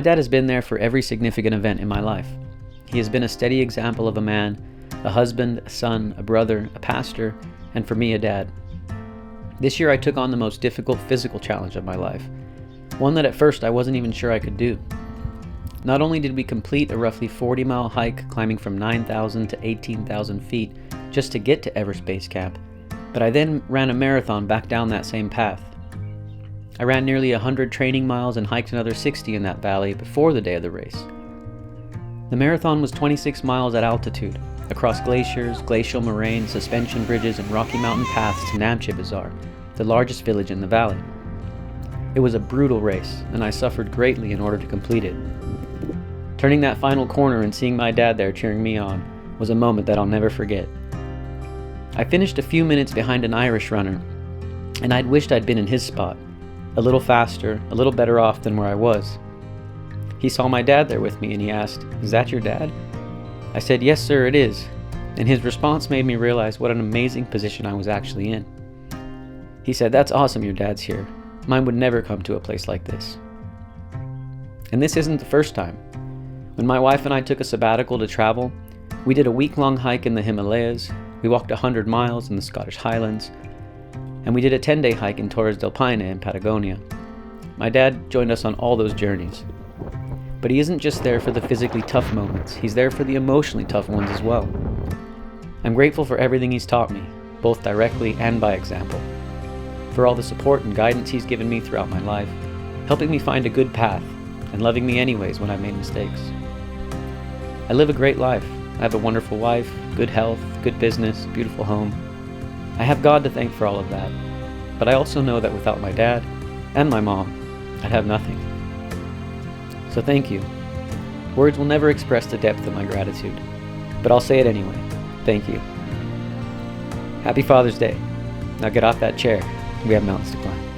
My dad has been there for every significant event in my life. He has been a steady example of a man, a husband, a son, a brother, a pastor, and for me, a dad. This year I took on the most difficult physical challenge of my life, one that at first I wasn't even sure I could do. Not only did we complete a roughly 40-mile hike climbing from 9,000 to 18,000 feet just to get to Everest Base Camp, but I then ran a marathon back down that same path. I ran nearly 100 training miles and hiked another 60 in that valley before the day of the race. The marathon was 26 miles at altitude, across glaciers, glacial moraines, suspension bridges, and Rocky Mountain paths to Namche Bazaar, the largest village in the valley. It was a brutal race, and I suffered greatly in order to complete it. Turning that final corner and seeing my dad there cheering me on was a moment that I'll never forget. I finished a few minutes behind an Irish runner, and I'd wished I'd been in his spot, a little faster, a little better off than where I was. He saw my dad there with me and he asked, "Is that your dad?" I said, "Yes, sir, it is." And his response made me realize what an amazing position I was actually in. He said, "That's awesome your dad's here. Mine would never come to a place like this." And this isn't the first time. When my wife and I took a sabbatical to travel, we did a week-long hike in the Himalayas, we walked 100 miles in the Scottish Highlands, and we did a 10-day hike in Torres del Paine in Patagonia. My dad joined us on all those journeys. But he isn't just there for the physically tough moments, he's there for the emotionally tough ones as well. I'm grateful for everything he's taught me, both directly and by example. For all the support and guidance he's given me throughout my life, helping me find a good path, and loving me anyways when I've made mistakes. I live a great life. I have a wonderful wife, good health, good business, beautiful home. I have God to thank for all of that, but I also know that without my dad and my mom, I'd have nothing. So thank you. Words will never express the depth of my gratitude, but I'll say it anyway. Thank you. Happy Father's Day. Now get off that chair. We have mountains to climb.